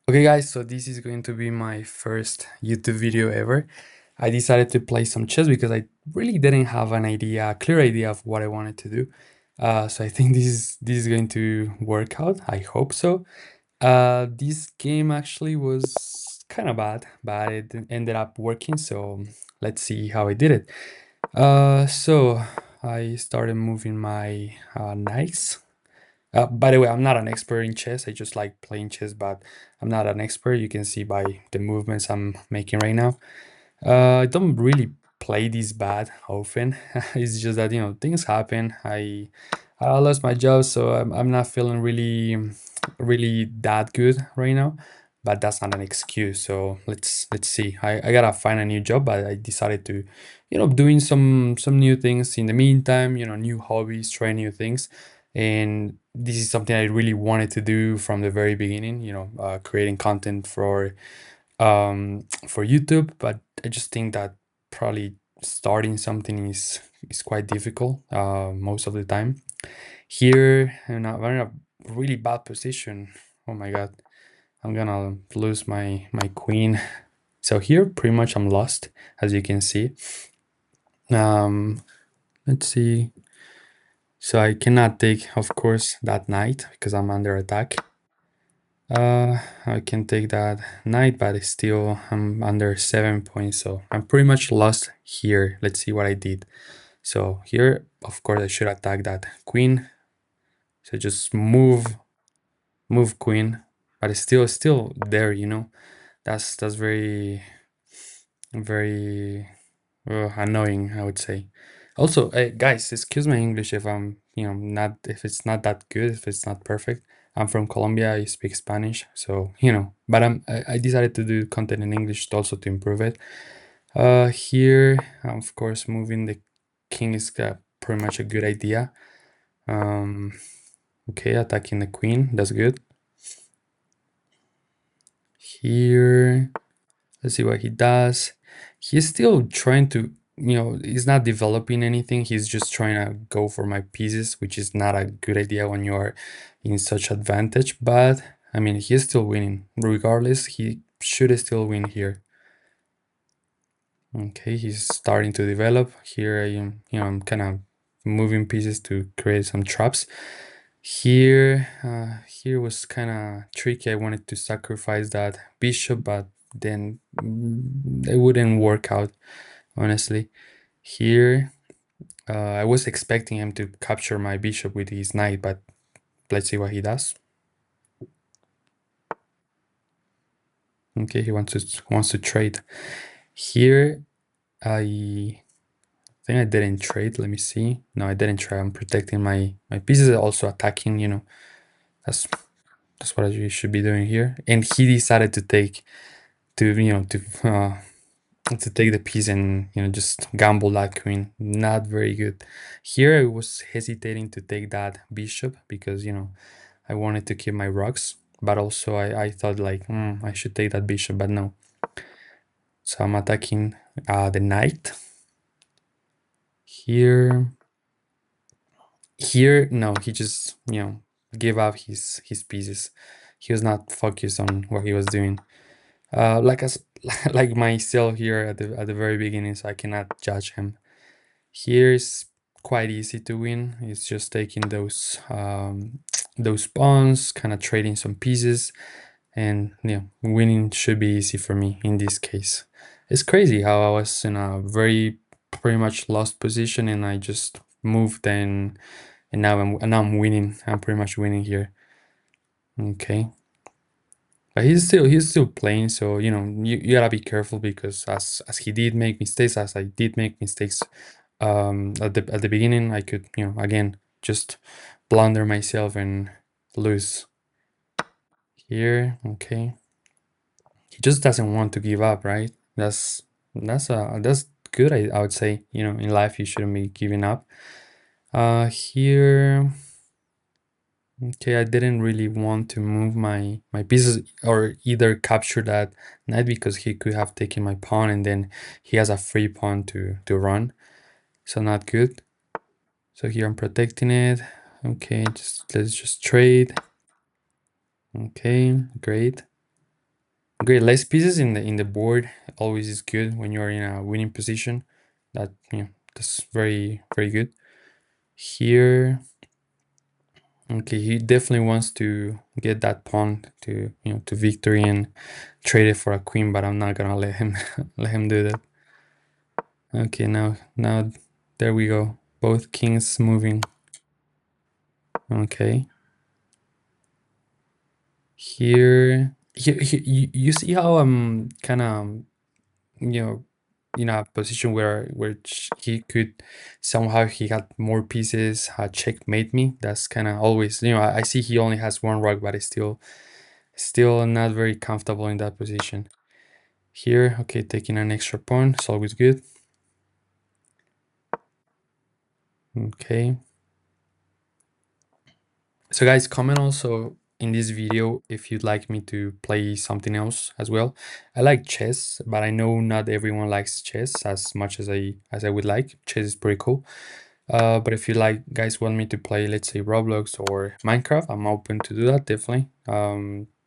Okay guys, so this is going to be my first YouTube video ever. I decided to play some chess because I really didn't have a clear idea of what I wanted to do. So I think this is going to work out. I hope so. This game actually was kind of bad, but it ended up working. So let's see how I did it. So I started moving my knights. By the way, I'm not an expert in chess. I just like playing chess, but I'm not an expert. You can see by the movements I'm making right now. I don't really play this bad often. It's just that things happen. I lost my job, so I'm not feeling really that good right now. But that's not an excuse. So let's see. I gotta find a new job, but I decided to, doing some new things in the meantime. New hobbies, try new things, and this is something I really wanted to do from the very beginning. Creating content for YouTube, but I just think that probably starting something is quite difficult most of the time. Here, I'm in a really bad position. Oh my God, I'm gonna lose my queen. So here, pretty much I'm lost, as you can see. Um, let's see. So I cannot take, of course, that knight because I'm under attack. I can take that knight, but still I'm under 7 points, so I'm pretty much lost here. Let's see what I did. So here, of course, I should attack that queen. So just move queen, but it's still there. That's very annoying, I would say. Also, guys, excuse my English if I'm, not if it's not that good, if it's not perfect. I'm from Colombia. I speak Spanish, so But I decided to do content in English also to improve it. Here, of course, moving the king is pretty much a good idea. Um, okay, attacking the queen. That's good. Here, let's see what he does. He's still trying to, he's not developing anything. He's just trying to go for my pieces, which is not a good idea when you are in such advantage. But I mean, he's still winning. Regardless, he should still win here. Okay, he's starting to develop. Here I am, I'm kind of moving pieces to create some traps. Here was kind of tricky. I wanted to sacrifice that bishop, but then it wouldn't work out, honestly. Here, I was expecting him to capture my bishop with his knight, but let's see what he does. Okay, he wants to trade. Here, I think I didn't trade. Let me see. No, I didn't trade. I'm protecting my pieces, also attacking. That's that's what I should be doing here. And he decided to take to take the piece and just gamble that queen. Not very good. Here I was hesitating to take that bishop because I wanted to keep my rocks, but also I thought like I should take that bishop, but no. So I'm attacking the knight. Here no, he just gave up his pieces. He was not focused on what he was doing. Like as like myself here at the very beginning, so I cannot judge him. Here is quite easy to win. It's just taking those pawns, kind of trading some pieces, and winning should be easy for me in this case. It's crazy how I was in a very pretty much lost position and I just moved and now I'm winning. I'm pretty much winning here. Okay. But he's still playing, so you gotta be careful because as he did make mistakes, as I did make mistakes at the beginning, I could again just blunder myself and lose here. Okay, he just doesn't want to give up, right? That's good. I would say in life you shouldn't be giving up. Here. Okay, I didn't really want to move my pieces or either capture that knight because he could have taken my pawn and then he has a free pawn to run. So not good. So here I'm protecting it. Okay, let's just trade. Okay, great. Great, less pieces in the board always is good when you're in a winning position. That, that's very good. Here, okay, he definitely wants to get that pawn to, to victory and trade it for a queen, but I'm not gonna let him let him do that. Okay, now there we go. Both kings moving. Okay. Here, you see how I'm kind of, you know, in a position where he could somehow he got more pieces, checkmate me. That's kind of always, I see he only has one rook, but it's still not very comfortable in that position. Here, okay, taking an extra pawn is always good. Okay. So guys, comment also in this video if you'd like me to play something else as well. I like chess, but I know not everyone likes chess as much as I would like. Chess is pretty cool. But if you guys want me to play, let's say Roblox or Minecraft, I'm open to do that, definitely.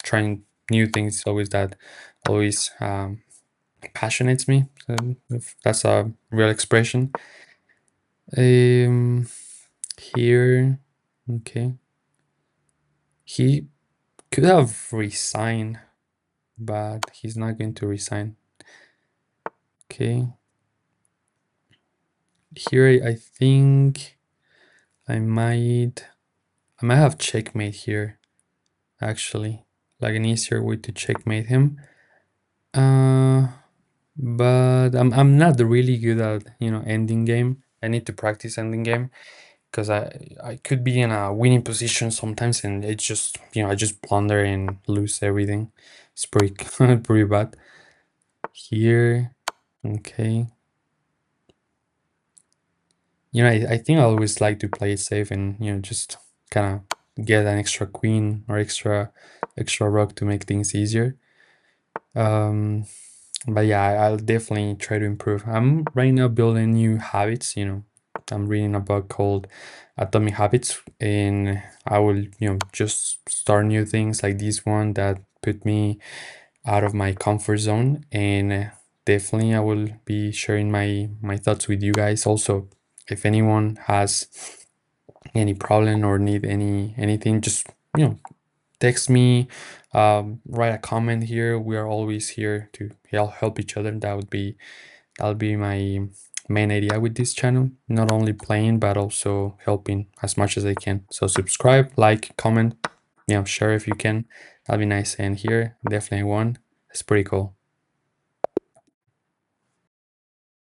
Trying new things always passionates me, if that's a real expression. Here, okay. He could have resigned, but he's not going to resign. Okay. Here, I think I might have checkmate here, actually, like an easier way to checkmate him. But I'm not really good at, ending game. I need to practice ending game because I could be in a winning position sometimes and it's just, I just blunder and lose everything. It's pretty pretty bad. Here, okay. I think I always like to play it safe and, just kind of get an extra queen or extra rook to make things easier. But yeah, I'll definitely try to improve. I'm right now building new habits. I'm reading a book called Atomic Habits, and I will, just start new things like this one that put me out of my comfort zone. And definitely, I will be sharing my thoughts with you guys. Also, if anyone has any problem or need anything, just, text me, write a comment here. We are always here to help each other. That'll be my main idea with this channel, not only playing but also helping as much as I can. So subscribe, like, comment, share if you can. That'll be nice. And here, definitely one. It's pretty cool.